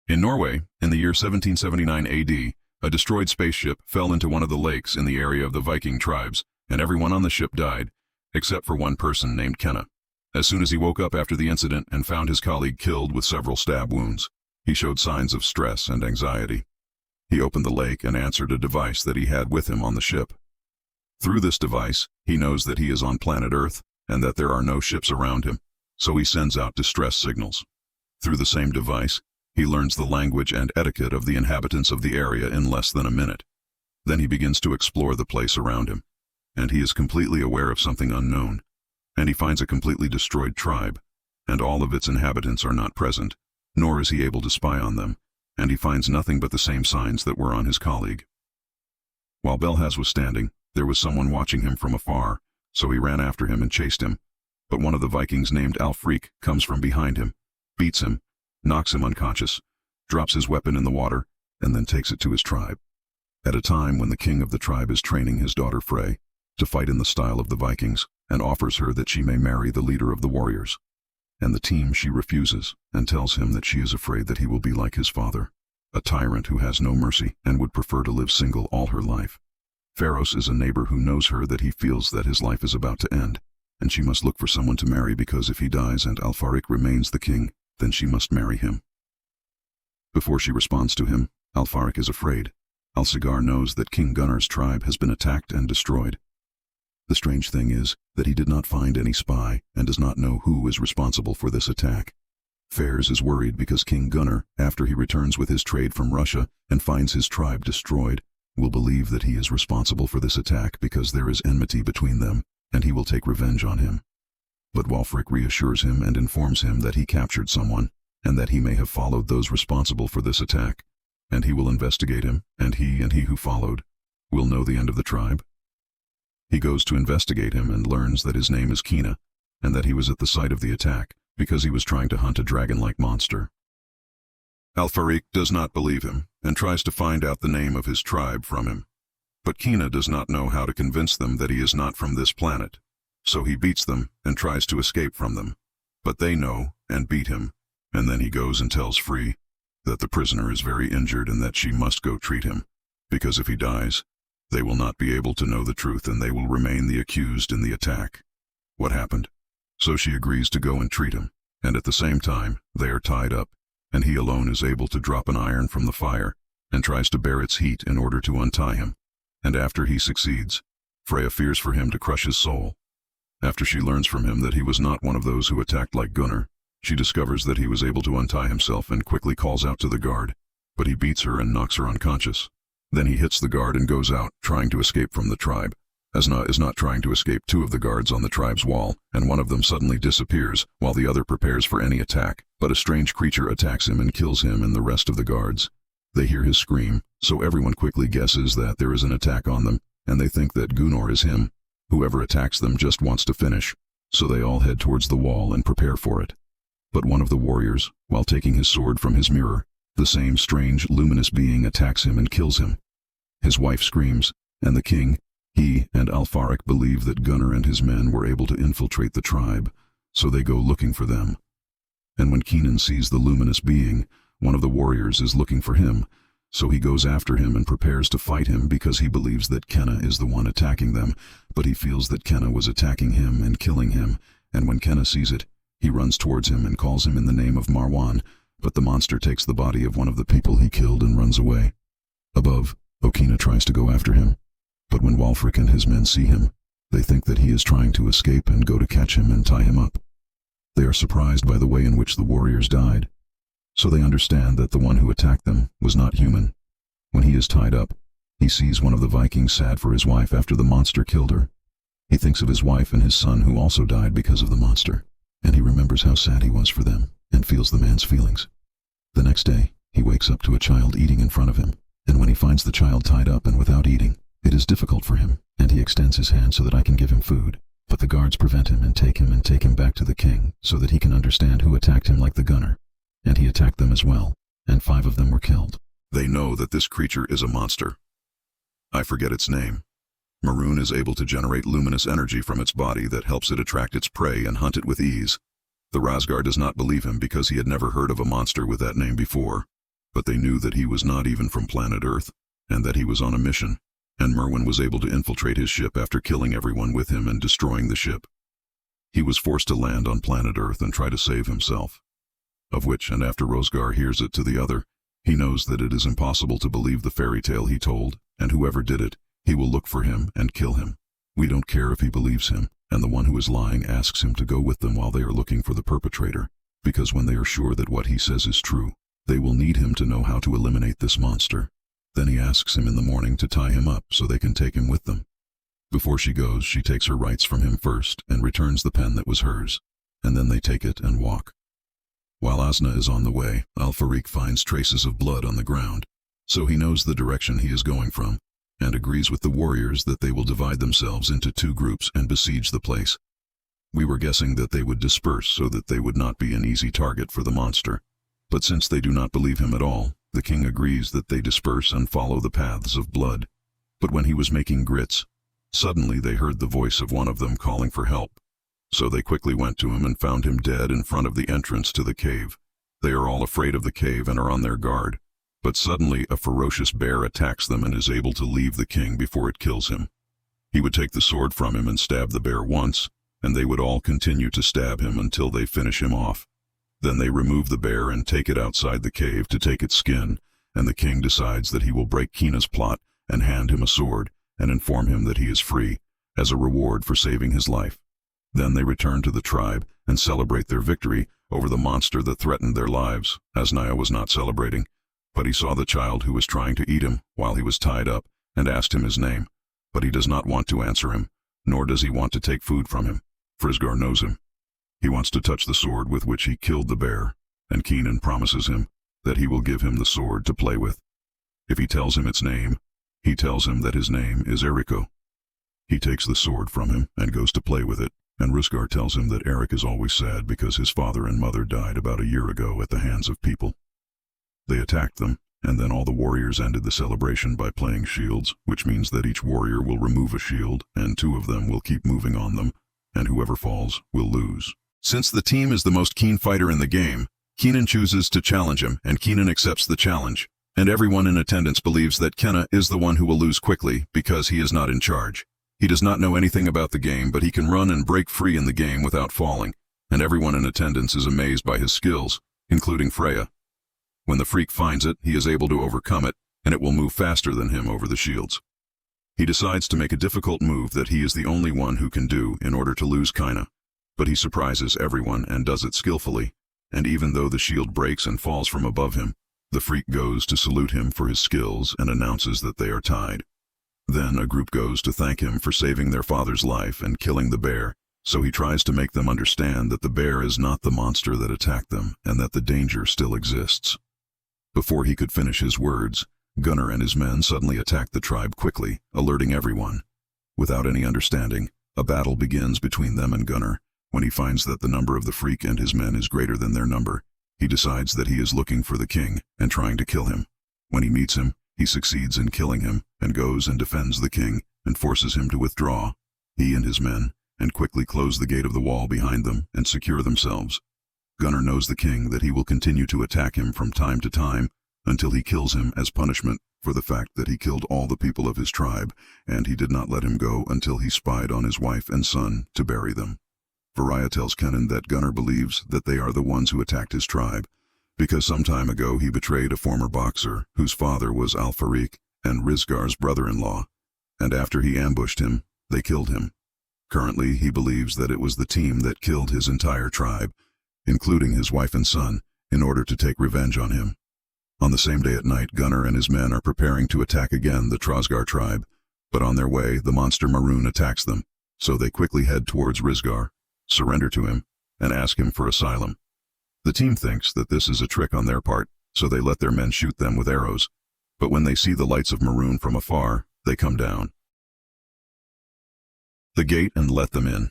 In Norway, in the year 1779 AD, a destroyed spaceship fell into one of the lakes in the area of the Viking tribes, and everyone on the ship died, except for one person named Kenna. As soon as he woke up after the incident and found his colleague killed with several stab wounds, he showed signs of stress and anxiety. He opened the lake and answered a device that he had with him on the ship. Through this device, he knows that he is on planet Earth and that there are no ships around him, so he sends out distress signals. Through the same device, he learns the language and etiquette of the inhabitants of the area in less than a minute. Then he begins to explore the place around him, and he is completely aware of something unknown, and he finds a completely destroyed tribe, and all of its inhabitants are not present, nor is he able to spy on them, and he finds nothing but the same signs that were on his colleague. While Belhaz was standing, there was someone watching him from afar, so he ran after him and chased him, but one of the Vikings named Alfric comes from behind him, beats him, knocks him unconscious, drops his weapon in the water, and then takes it to his tribe. At a time when the king of the tribe is training his daughter Frey to fight in the style of the Vikings, and offers her that she may marry the leader of the warriors. And the team she refuses, and tells him that she is afraid that he will be like his father, a tyrant who has no mercy and would prefer to live single all her life. Pharos is a neighbor who knows her that he feels that his life is about to end, and she must look for someone to marry because if he dies and Alfaric remains the king, then she must marry him. Before she responds to him, Alfaric is afraid. Alsigar knows that King Gunnar's tribe has been attacked and destroyed. The strange thing is that he did not find any spy and does not know who is responsible for this attack. Fairs is worried because King Gunnar, after he returns with his trade from Russia and finds his tribe destroyed, will believe that he is responsible for this attack because there is enmity between them, and he will take revenge on him. But Wulfric reassures him and informs him that he captured someone, and that he may have followed those responsible for this attack, and he will investigate him, and he who followed will know the end of the tribe. He goes to investigate him and learns that his name is Kina, and that he was at the site of the attack because he was trying to hunt a dragon-like monster. Alfaric does not believe him and tries to find out the name of his tribe from him. But Kina does not know how to convince them that he is not from this planet, so he beats them and tries to escape from them. But they know and beat him, and then he goes and tells Frey that the prisoner is very injured and that she must go treat him, because if he dies, they will not be able to know the truth and they will remain the accused in the attack. What happened? So she agrees to go and treat him, and at the same time, they are tied up, and he alone is able to drop an iron from the fire, and tries to bear its heat in order to untie him. And after he succeeds, Freya fears for him to crush his soul. After she learns from him that he was not one of those who attacked like Gunnar, she discovers that he was able to untie himself and quickly calls out to the guard, but he beats her and knocks her unconscious. Then he hits the guard and goes out, trying to escape from the tribe. Asna is not trying to escape two of the guards on the tribe's wall, and one of them suddenly disappears, while the other prepares for any attack, but a strange creature attacks him and kills him and the rest of the guards. They hear his scream, so everyone quickly guesses that there is an attack on them, and they think that Gunnar is him. Whoever attacks them just wants to finish, so they all head towards the wall and prepare for it. But one of the warriors, while taking his sword from his mirror, the same strange, luminous being attacks him and kills him. His wife screams, and the king, he and Alfaric believe that Gunnar and his men were able to infiltrate the tribe, so they go looking for them. And when Kainan sees the luminous being, one of the warriors is looking for him, so he goes after him and prepares to fight him because he believes that Kenna is the one attacking them, but he feels that Kenna was attacking him and killing him, and when Kenna sees it, he runs towards him and calls him in the name of Marwan, but the monster takes the body of one of the people he killed and runs away. Above, Okina tries to go after him, but when Wulfric and his men see him, they think that he is trying to escape and go to catch him and tie him up. They are surprised by the way in which the warriors died, so they understand that the one who attacked them was not human. When he is tied up, he sees one of the Vikings sad for his wife after the monster killed her. He thinks of his wife and his son who also died because of the monster, and he remembers how sad he was for them and feels the man's feelings. The next day, he wakes up to a child eating in front of him, and when he finds the child tied up and without eating, it is difficult for him, and he extends his hand so that I can give him food. But the guards prevent him and take him back to the king so that he can understand who attacked him like the gunner. And he attacked them as well, and 5 of them were killed. They know that this creature is a monster. I forget its name. Maroon is able to generate luminous energy from its body that helps it attract its prey and hunt it with ease. The Razgar does not believe him because he had never heard of a monster with that name before. but they knew that he was not even from planet Earth, and that he was on a mission, and Merwin was able to infiltrate his ship after killing everyone with him and destroying the ship. He was forced to land on planet Earth and try to save himself. Of which, and after Rosgar hears it to the other, he knows that it is impossible to believe the fairy tale he told, and whoever did it, he will look for him and kill him. We don't care if he believes him, and the one who is lying asks him to go with them while they are looking for the perpetrator, because when they are sure that what he says is true, they will need him to know how to eliminate this monster. Then he asks him in the morning to tie him up so they can take him with them. Before she goes, she takes her rights from him first and returns the pen that was hers, and then they take it and walk. While Asna is on the way, Alfarik finds traces of blood on the ground, so he knows the direction he is going from, and agrees with the warriors that they will divide themselves into 2 groups and besiege the place. We were guessing that they would disperse so that they would not be an easy target for the monster, but since they do not believe him at all, the king agrees that they disperse and follow the paths of blood. But when he was making grits, suddenly they heard the voice of one of them calling for help. So they quickly went to him and found him dead in front of the entrance to the cave. They are all afraid of the cave and are on their guard. But suddenly a ferocious bear attacks them and is able to leave the king before it kills him. He would take the sword from him and stab the bear once, and they would all continue to stab him until they finish him off. Then they remove the bear and take it outside the cave to take its skin, and the king decides that he will break Kina's plot and hand him a sword and inform him that he is free, as a reward for saving his life. Then they return to the tribe and celebrate their victory over the monster that threatened their lives. Asnaya was not celebrating, but he saw the child who was trying to eat him while he was tied up and asked him his name, but he does not want to answer him, nor does he want to take food from him. Frisgar knows him. He wants to touch the sword with which he killed the bear, and Kainan promises him that he will give him the sword to play with. If he tells him its name, he tells him that his name is Eriko. He takes the sword from him and goes to play with it, and Rusgar tells him that Eric is always sad because his father and mother died about a year ago at the hands of people. They attacked them, and then all the warriors ended the celebration by playing shields, which means that each warrior will remove a shield, and 2 of them will keep moving on them, and whoever falls will lose. Since the team is the most keen fighter in the game, Kainan chooses to challenge him, and Kainan accepts the challenge, and everyone in attendance believes that Kenna is the one who will lose quickly because he is not in charge. He does not know anything about the game, but he can run and break free in the game without falling, and everyone in attendance is amazed by his skills, including Freya. When the freak finds it, he is able to overcome it, and it will move faster than him over the shields. He decides to make a difficult move that he is the only one who can do in order to lose Kaina, but he surprises everyone and does it skillfully, and even though the shield breaks and falls from above him, the freak goes to salute him for his skills and announces that they are tied. Then a group goes to thank him for saving their father's life and killing the bear, so he tries to make them understand that the bear is not the monster that attacked them and that the danger still exists. Before he could finish his words, Gunnar and his men suddenly attack the tribe quickly, alerting everyone. Without any understanding, a battle begins between them and Gunnar. When he finds that the number of the freak and his men is greater than their number, he decides that he is looking for the king and trying to kill him. When he meets him, he succeeds in killing him and goes and defends the king and forces him to withdraw, he and his men, and quickly close the gate of the wall behind them and secure themselves. Gunnar knows the king that he will continue to attack him from time to time until he kills him as punishment for the fact that he killed all the people of his tribe, and he did not let him go until he spied on his wife and son to bury them. Varya tells Kainan that Gunnar believes that they are the ones who attacked his tribe, because some time ago he betrayed a former boxer whose father was Alfarik and Rizgar's brother-in-law, and after he ambushed him, they killed him. Currently, he believes that it was the team that killed his entire tribe, including his wife and son, in order to take revenge on him. On the same day at night, Gunnar and his men are preparing to attack again the Trosgar tribe, but on their way, the monster Maroon attacks them, so they quickly head towards Rizgar, surrender to him, and ask him for asylum. The team thinks that this is a trick on their part, so they let their men shoot them with arrows, but when they see the lights of Maroon from afar, they come down the gate and let them in.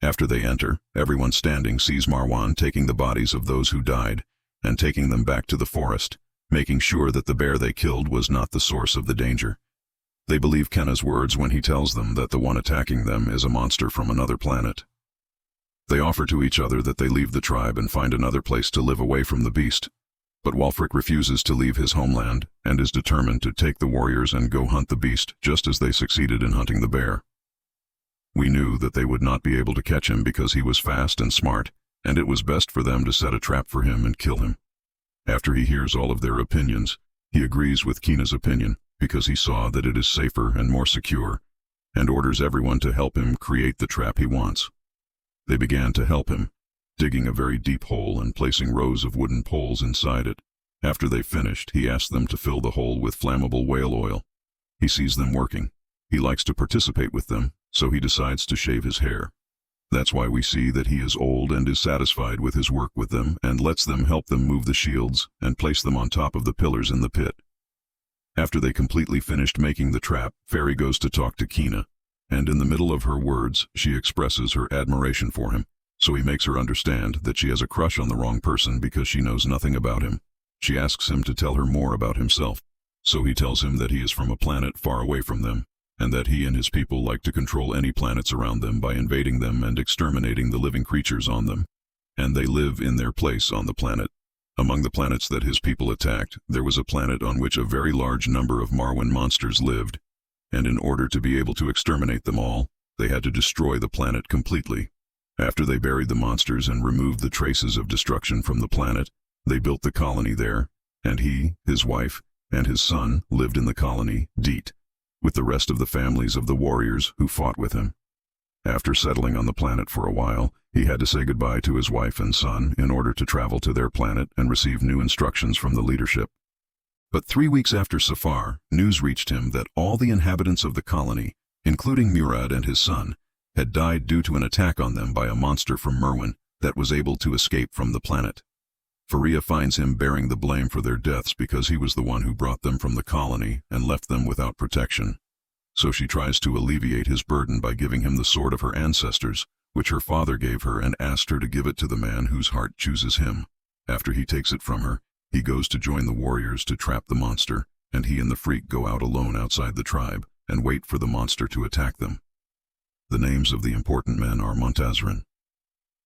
After they enter, everyone standing sees Marwan taking the bodies of those who died and taking them back to the forest, making sure that the bear they killed was not the source of the danger. They believe Kenna's words when he tells them that the one attacking them is a monster from another planet. They offer to each other that they leave the tribe and find another place to live away from the beast. But Wulfric refuses to leave his homeland and is determined to take the warriors and go hunt the beast, just as they succeeded in hunting the bear. We knew that they would not be able to catch him because he was fast and smart, and it was best for them to set a trap for him and kill him. After he hears all of their opinions, he agrees with Kina's opinion because he saw that it is safer and more secure, and orders everyone to help him create the trap he wants. They began to help him, digging a very deep hole and placing rows of wooden poles inside it. After they finished, he asked them to fill the hole with flammable whale oil. He sees them working. He likes to participate with them, so he decides to shave his hair. That's why we see that he is old and is satisfied with his work with them and lets them help them move the shields and place them on top of the pillars in the pit. After they completely finished making the trap, Fairy goes to talk to Kina, and in the middle of her words, she expresses her admiration for him. So he makes her understand that she has a crush on the wrong person because she knows nothing about him. She asks him to tell her more about himself. So he tells him that he is from a planet far away from them, and that he and his people like to control any planets around them by invading them and exterminating the living creatures on them. And they live in their place on the planet. Among the planets that his people attacked, there was a planet on which a very large number of Marwen monsters lived, and in order to be able to exterminate them all, they had to destroy the planet completely. After they buried the monsters and removed the traces of destruction from the planet, they built the colony there, and he, his wife, and his son lived in the colony, Deet, with the rest of the families of the warriors who fought with him. After settling on the planet for a while, he had to say goodbye to his wife and son in order to travel to their planet and receive new instructions from the leadership. But 3 weeks after Safar, news reached him that all the inhabitants of the colony, including Murad and his son, had died due to an attack on them by a monster from Merwin that was able to escape from the planet. Faria finds him bearing the blame for their deaths because he was the one who brought them from the colony and left them without protection. So she tries to alleviate his burden by giving him the sword of her ancestors, which her father gave her, and asked her to give it to the man whose heart chooses him. After he takes it from her, he goes to join the warriors to trap the monster, and he and the freak go out alone outside the tribe and wait for the monster to attack them. The names of the important men are Montazrin.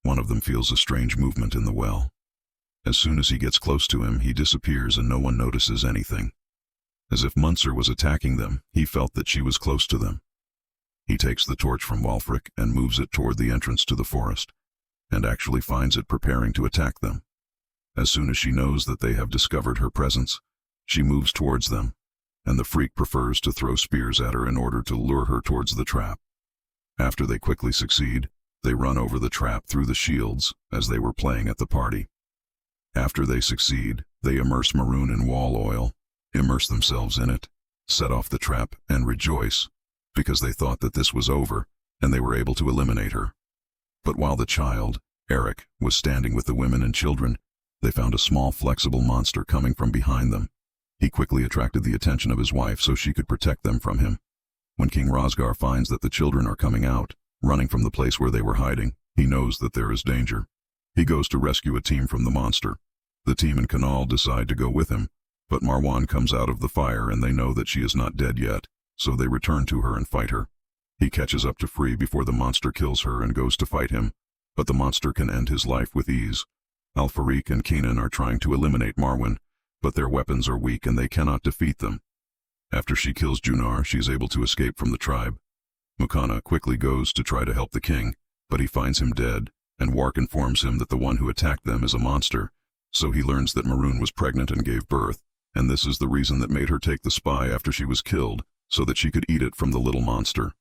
One of them feels a strange movement in the well. As soon as he gets close to him, he disappears and no one notices anything. As if Munzer was attacking them, he felt that she was close to them. He takes the torch from Wulfric and moves it toward the entrance to the forest, and actually finds it preparing to attack them. As soon as she knows that they have discovered her presence, she moves towards them, and the freak prefers to throw spears at her in order to lure her towards the trap. After they quickly succeed, they run over the trap through the shields as they were playing at the party. After they succeed, they immerse Maroon in wall oil, immerse themselves in it, set off the trap, and rejoice, because they thought that this was over, and they were able to eliminate her. But while the child, Eric, was standing with the women and children, they found a small flexible monster coming from behind them. He quickly attracted the attention of his wife so she could protect them from him. When King Rosgar finds that the children are coming out, running from the place where they were hiding, he knows that there is danger. He goes to rescue a team from the monster. The team and Canal decide to go with him, but Marwan comes out of the fire and they know that she is not dead yet, so they return to her and fight her. He catches up to Free before the monster kills her and goes to fight him, but the monster can end his life with ease. Al-Farik and Kainan are trying to eliminate Marwan, but their weapons are weak and they cannot defeat them. After she kills Junar, she is able to escape from the tribe. Mukana quickly goes to try to help the king, but he finds him dead, and Wark informs him that the one who attacked them is a monster, so he learns that Maroon was pregnant and gave birth, and this is the reason that made her take the spy after she was killed, so that she could eat it from the little monster.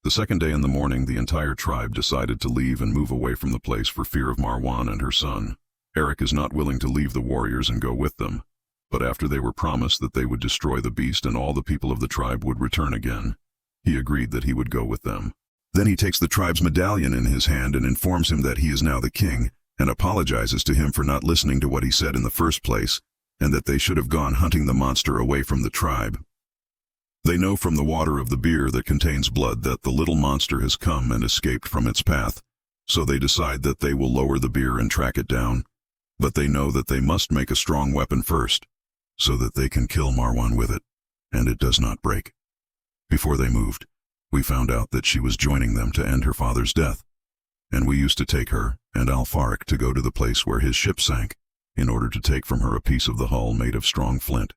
The second day in the morning, the entire tribe decided to leave and move away from the place for fear of Marwan and her son. Eric is not willing to leave the warriors and go with them, but after they were promised that they would destroy the beast and all the people of the tribe would return again, he agreed that he would go with them. Then he takes the tribe's medallion in his hand and informs him that he is now the king, and apologizes to him for not listening to what he said in the first place, and that they should have gone hunting the monster away from the tribe. They know from the water of the beer that contains blood that the little monster has come and escaped from its path, so they decide that they will lower the beer and track it down, but they know that they must make a strong weapon first, so that they can kill Marwan with it, and it does not break. Before they moved, we found out that she was joining them to end her father's death, and we used to take her and Al-Farik to go to the place where his ship sank. in order to take from her a piece of the hull made of strong flint.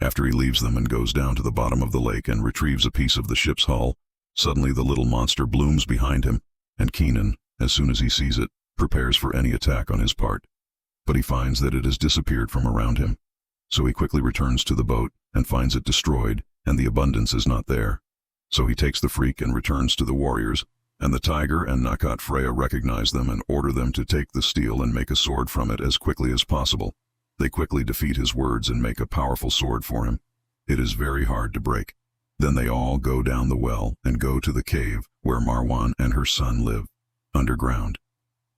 After he leaves them and goes down to the bottom of the lake and retrieves a piece of the ship's hull, suddenly the little monster blooms behind him, and Kainan, as soon as he sees it, prepares for any attack on his part. But he finds that it has disappeared from around him. So he quickly returns to the boat and finds it destroyed, and the abundance is not there. So he takes the freak and returns to the warriors, and the tiger and Nakat Freya recognize them and order them to take the steel and make a sword from it as quickly as possible. They quickly defeat his words and make a powerful sword for him. It is very hard to break. Then they all go down the well and go to the cave where Marwan and her son live, underground.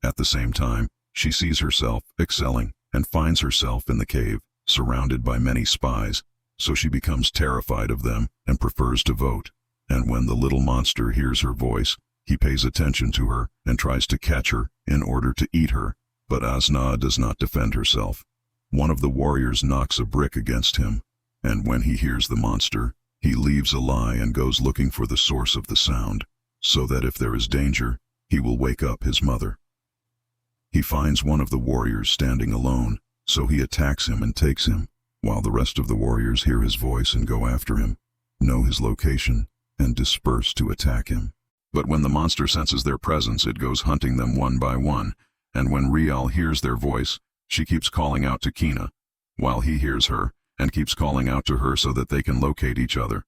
At the same time, she sees herself excelling and finds herself in the cave, surrounded by many spies, so she becomes terrified of them and prefers to vote. And when the little monster hears her voice, he pays attention to her and tries to catch her in order to eat her, but Asna does not defend herself. One of the warriors knocks a brick against him, and when he hears the monster, he leaves a lie and goes looking for the source of the sound, so that if there is danger, he will wake up his mother. He finds one of the warriors standing alone, so he attacks him and takes him, while the rest of the warriors hear his voice and go after him, know his location, and disperse to attack him. But when the monster senses their presence, it goes hunting them one by one, and when Rial hears their voice, she keeps calling out to Kina, while he hears her, and keeps calling out to her so that they can locate each other.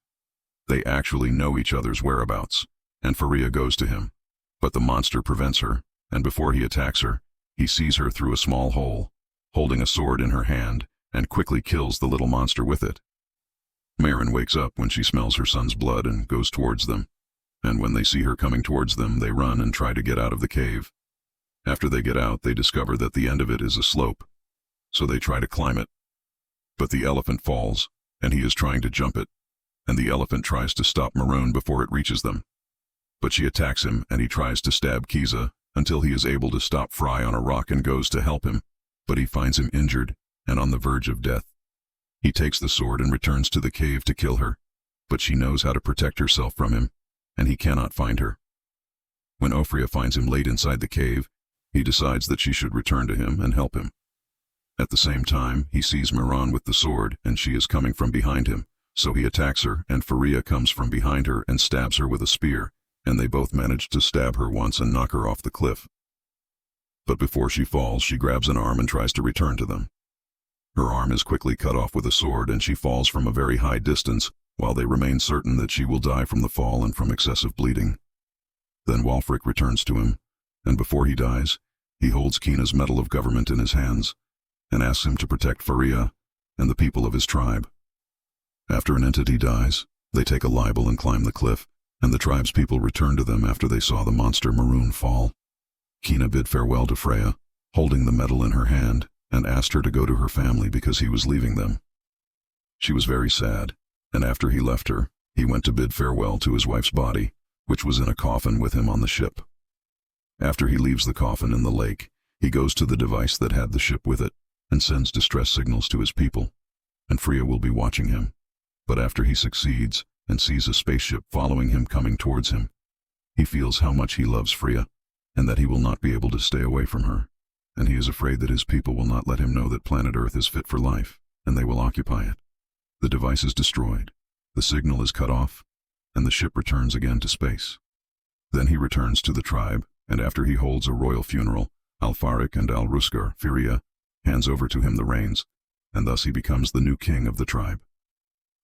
They actually know each other's whereabouts, and Faria goes to him. But the monster prevents her, and before he attacks her, he sees her through a small hole, holding a sword in her hand, and quickly kills the little monster with it. Maren wakes up when she smells her son's blood and goes towards them, and when they see her coming towards them, they run and try to get out of the cave. After they get out, they discover that the end of it is a slope, so they try to climb it. But the elephant falls, and he is trying to jump it, and the elephant tries to stop Maroon before it reaches them. But she attacks him, and he tries to stab Kiza until he is able to stop Fry on a rock and goes to help him, but he finds him injured and on the verge of death. He takes the sword and returns to the cave to kill her, but she knows how to protect herself from him, and he cannot find her. When Ophrya finds him late inside the cave, he decides that she should return to him and help him. At the same time, he sees Maran with the sword, and she is coming from behind him, so he attacks her, and Faria comes from behind her and stabs her with a spear, and they both manage to stab her once and knock her off the cliff. But before she falls, she grabs an arm and tries to return to them. Her arm is quickly cut off with a sword, and she falls from a very high distance, while they remain certain that she will die from the fall and from excessive bleeding. Then Wulfric returns to him, and before he dies, he holds Kina's medal of government in his hands, and asks him to protect Faria and the people of his tribe. After an entity dies, they take a libel and climb the cliff, and the tribe's people return to them after they saw the monster Maroon fall. Kina bid farewell to Freya, holding the medal in her hand, and asked her to go to her family because he was leaving them. She was very sad, and after he left her, he went to bid farewell to his wife's body, which was in a coffin with him on the ship. After he leaves the coffin in the lake, he goes to the device that had the ship with it, and sends distress signals to his people, and Freya will be watching him. But after he succeeds, and sees a spaceship following him coming towards him, he feels how much he loves Freya, and that he will not be able to stay away from her, and he is afraid that his people will not let him know that planet Earth is fit for life, and they will occupy it. The device is destroyed, the signal is cut off, and the ship returns again to space. Then he returns to the tribe, and after he holds a royal funeral, Alfaric and Al-Ruskar, Firia, hands over to him the reins, and thus he becomes the new king of the tribe.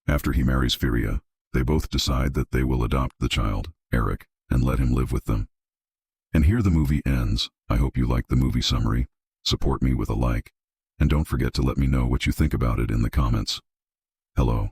After he marries Firia, they both decide that they will adopt the child, Eric, and let him live with them. And here the movie ends. I hope you liked the movie summary. Support me with a like, and don't forget to let me know what you think about it in the comments. Hello.